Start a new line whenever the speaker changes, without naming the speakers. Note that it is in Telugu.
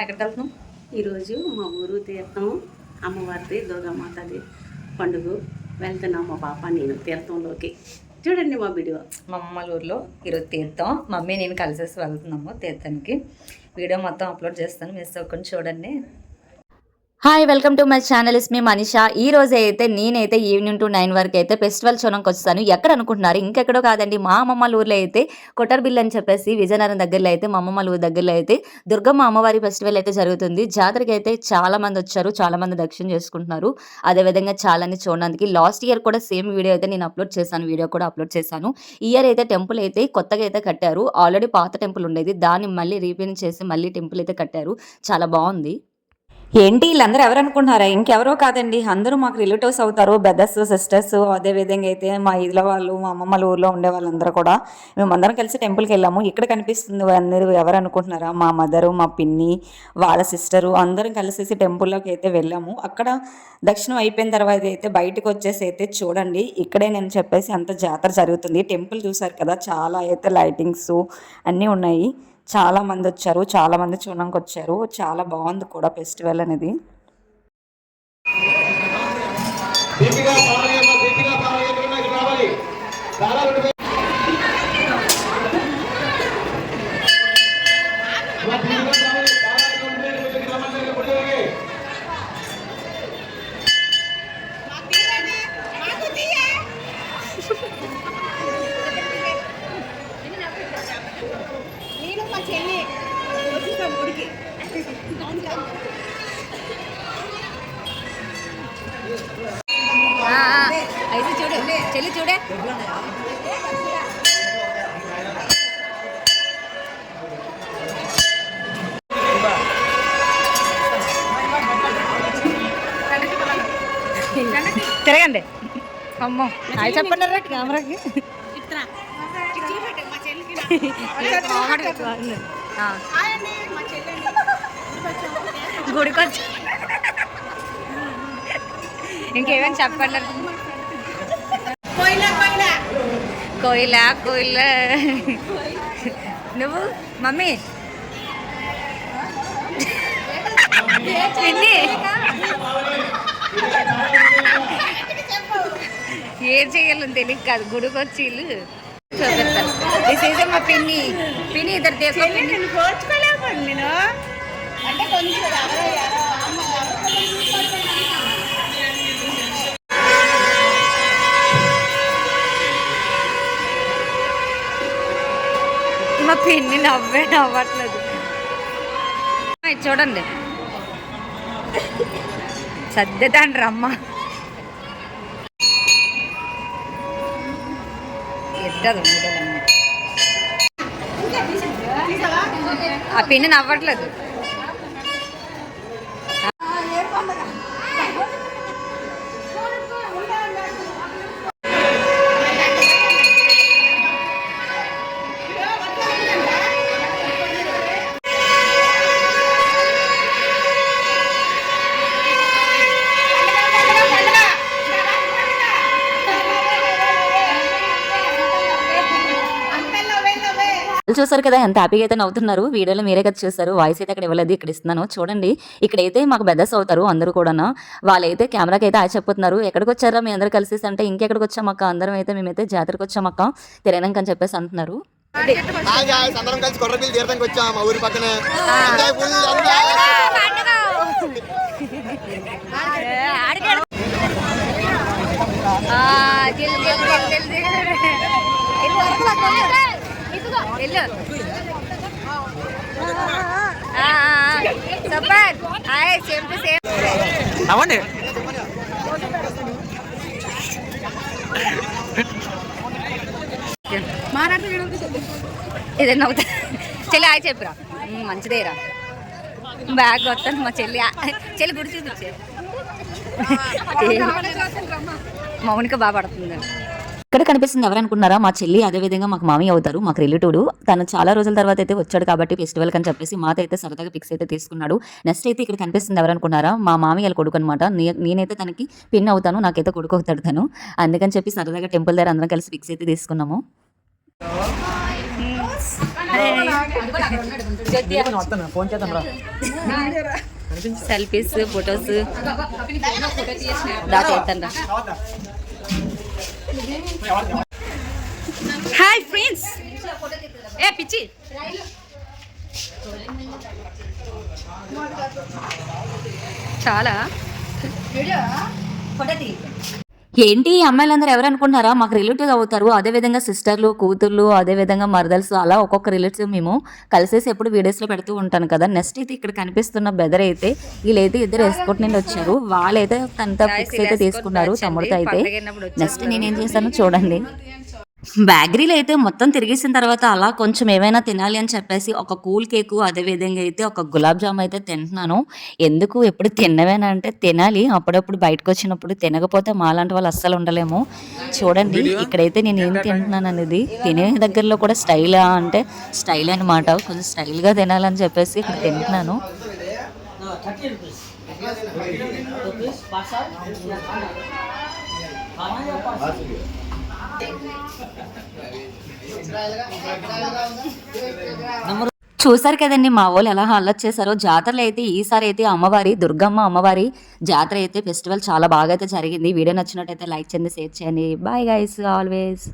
ఎక్కడికి వెళ్తున్నాం?
ఈరోజు మా ఊరు తీర్థం అమ్మవారిది దుర్గామాతది పండుగ వెళ్తున్నాం మా పాప నేను తీర్థంలోకి. చూడండి మా వీడియో.
మా అమ్మమ్మ ఊరిలో ఈరోజు తీర్థం మమ్మీ నేను కలిసేసి వెళ్తున్నాము తీర్థానికి. వీడియో మొత్తం అప్లోడ్ చేస్తాను, మిస్ అవ్వకుండా చూడండి. Hi, welcome to my channel. Is me Manisha. ఈ రోజు అయితే నేనైతే ఈవినింగ్ టు 9 వరకు అయితే ఫెస్టివల్ చూడడానికి వచ్చాను. ఎక్కడ అనుకుంటున్నారు? ఇంకెక్కడో కాదండి, మా అమ్మమ్మ ఊర్లో అయితే కొట్టర్బిల్ అని చెప్పేసి విజయనగరం దగ్గరలో అయితే మా అమ్మమ్మ ఊరు దగ్గరలో అయితే దుర్గమ్మ అమ్మవారి ఫెస్టివల్ అయితే జరుగుతుంది. జాతరకి అయితే చాలా మంది వచ్చారు, చాలా మంది దర్శనం చేసుకుంటున్నారు. అదేవిధంగా చాలాని చూడడానికి లాస్ట్ ఇయర్ కూడా సేమ్ వీడియో అయితే నేను అప్లోడ్ చేశాను, వీడియో కూడా అప్లోడ్ చేశాను. ఈ ఇయర్ అయితే టెంపుల్ అయితే కొత్తగా అయితే కట్టారు. ఆల్రెడీ పాత టెంపుల్ ఉండేది, దాన్ని మళ్ళీ రీపెయింట్ చేసి మళ్ళీ టెంపుల్ అయితే కట్టారు. చాలా బాగుంది. ఏంటి వీళ్ళందరూ ఎవరు అనుకుంటున్నారా? ఇంకెవరో కాదండి, అందరూ మాకు రిలేటివ్స్ అవుతారు, బ్రదర్స్ సిస్టర్స్. అదేవిధంగా అయితే మా ఇళ్ళ వాళ్ళు, మా అమ్మమ్మల ఊర్లో ఉండే వాళ్ళందరూ కూడా మేమందరం కలిసి టెంపుల్కి వెళ్ళాము. ఇక్కడ కనిపిస్తుంది అందరూ ఎవరు అనుకుంటున్నారా? మా మదరు, మా పిన్ని, వాళ్ళ సిస్టరు అందరం కలిసేసి టెంపుల్లోకి అయితే వెళ్ళాము. అక్కడ దర్శనం అయిపోయిన తర్వాత అయితే బయటకు వచ్చేసి అయితే చూడండి, ఇక్కడే నేను చెప్పేసి అంత జాతర జరుగుతుంది. టెంపుల్ చూసారు కదా, చాలా అయితే లైటింగ్స్ అన్నీ ఉన్నాయి. చాలా మంది వచ్చారు, చాలా మంది చూడడానికి వచ్చారు. చాలా బాగుంది కూడా ఫెస్టివల్ అనేది. అయితే చూడు చెల్లి, చూడే తిరగండి. అమ్మో అవి చెప్పండి కెమెరాకి. గుడికొచ్చి ఇంకేమైనా చెప్పండి. కోయిలా కోయిలా నువ్వు మమ్మీ ఏం చేయాలని తెలియదు కాదు, గుడికొచ్చి చూపిస్తాను. దిస్ ఈజ్ మా పిన్ని. పిన్ని ఇద్దరు
కోర్చుకోలేకపోయింది నేను అంటే కొంచెం
మా పిన్ని నవ్వట్లేదు. చూడండి సర్దేదండ్రి అమ్మ. ఎట్టదు ఆ పిన్ని నవ్వట్లేదు. చూసారు కదా ఎంత హ్యాపీగా అయితే నవ్వుతున్నారు. వీడియోలో మీరే కదా చూసారు, వాయిస్ అయితే అక్కడ ఇవ్వలేదు, ఇక్కడ ఇస్తున్నాను చూడండి. ఇక్కడైతే మాకు బెదర్స్ అవుతారు అందరూ కూడా. వాళ్ళైతే కెమెరాకి అయితే ఆయ చెప్పుతున్నారు. ఎక్కడికి వచ్చారా మీ అందరూ కలిసి అంటే, ఇంకెక్కడికి వచ్చామక్క, అందరం అయితే మేమైతే జాతరకు వచ్చామక్క తిరగడానికి అని చెప్పేసి అంటున్నారు.
అవ్వండి
ఏదైనా అవుతా చెల్లి ఆయ చెప్పిరా, మంచిదేరా. బ్యాగ్ వస్తాను మా చెల్లి. చెల్లి గుడి చూపించే మౌనిక బాగా పడుతుంది. ఇక్కడ కనిపిస్తుంది ఎవరు అనుకున్నారా? మా చెల్లి. అదేవిధంగా మాకు మామయ్య అవుతారు, మాకు రిలేటివ్. తను చాలా రోజుల తర్వాత అయితే వచ్చాడు కాబట్టి ఫెస్టివల్ అని చెప్పేసి మాత అయితే సరదాగా ఫిక్స్ అయితే తీసుకున్నాడు. నెక్స్ట్ అయితే ఇక్కడ కనిపిస్తుంది ఎవరు అనుకున్నారా? మా మామయ్య కొడుకు అనమాట. నేనైతే తనకి పిన్ అవుతాను, నాకైతే కొడుకు అవుతాడు తను. అందుకని చెప్పి సరదాగా టెంపుల్ దగ్గర అందరం కలిసి ఫిక్స్ అయితే తీసుకున్నాము. సెల్ఫీస్ ఫొటోస్ దా చేస్తాను. Hi friends. ఏ పిచ్చి చాలా ఏంటి ఈ అమ్మాయిలందరూ ఎవరు అనుకుంటున్నారా? మాకు రిలేటివ్ అవుతారు. అదేవిధంగా సిస్టర్లు, కూతుర్లు, అదేవిధంగా మరదల్స్, అలా ఒక్కొక్క రిలేటివ్ మేము కలిసేసి ఎప్పుడు వీడియోస్లో పెడుతూ ఉంటాను కదా. నెక్స్ట్ అయితే ఇక్కడ కనిపిస్తున్న బెదర్ అయితే వీళ్ళైతే ఇద్దరు ఎస్కోట్ నుండి వచ్చారు. వాళ్ళైతే తనతో పిక్స్ అయితే తీసుకున్నారు తమ్ముడితో అయితే. నెక్స్ట్ నేనేం చేశాను చూడండి. బ్యాకరీలో అయితే మొత్తం తిరిగేసిన తర్వాత అలా కొంచెం ఏమైనా తినాలి అని చెప్పేసి ఒక కూల్ కేకు, అదేవిధంగా అయితే ఒక గులాబ్ జామ్ అయితే తింటున్నాను. ఎందుకు ఎప్పుడు తిన్నవేనంటే తినాలి, అప్పుడప్పుడు బయటకు వచ్చినప్పుడు తినకపోతే మాలాంటి వాళ్ళు అస్సలు ఉండలేము. చూడండి ఇక్కడైతే నేను ఏం తింటున్నాను అనేది. తినే దగ్గరలో కూడా స్టైలా అంటే స్టైల్ అనమాట. కొంచెం స్టైల్గా తినాలని చెప్పేసి ఇక్కడ తింటున్నాను. చూసారు కదండి మా వాళ్ళు ఎలా అల్లరి చేశారో. జాతరలో అయితే ఈసారి అయితే అమ్మవారి దుర్గమ్మ అమ్మవారి జాతర అయితే ఫెస్టివల్ చాలా బాగా అయితే జరిగింది. వీడియో నచ్చినట్టయితే లైక్ చేయండి, షేర్ చేయండి. Bye guys always.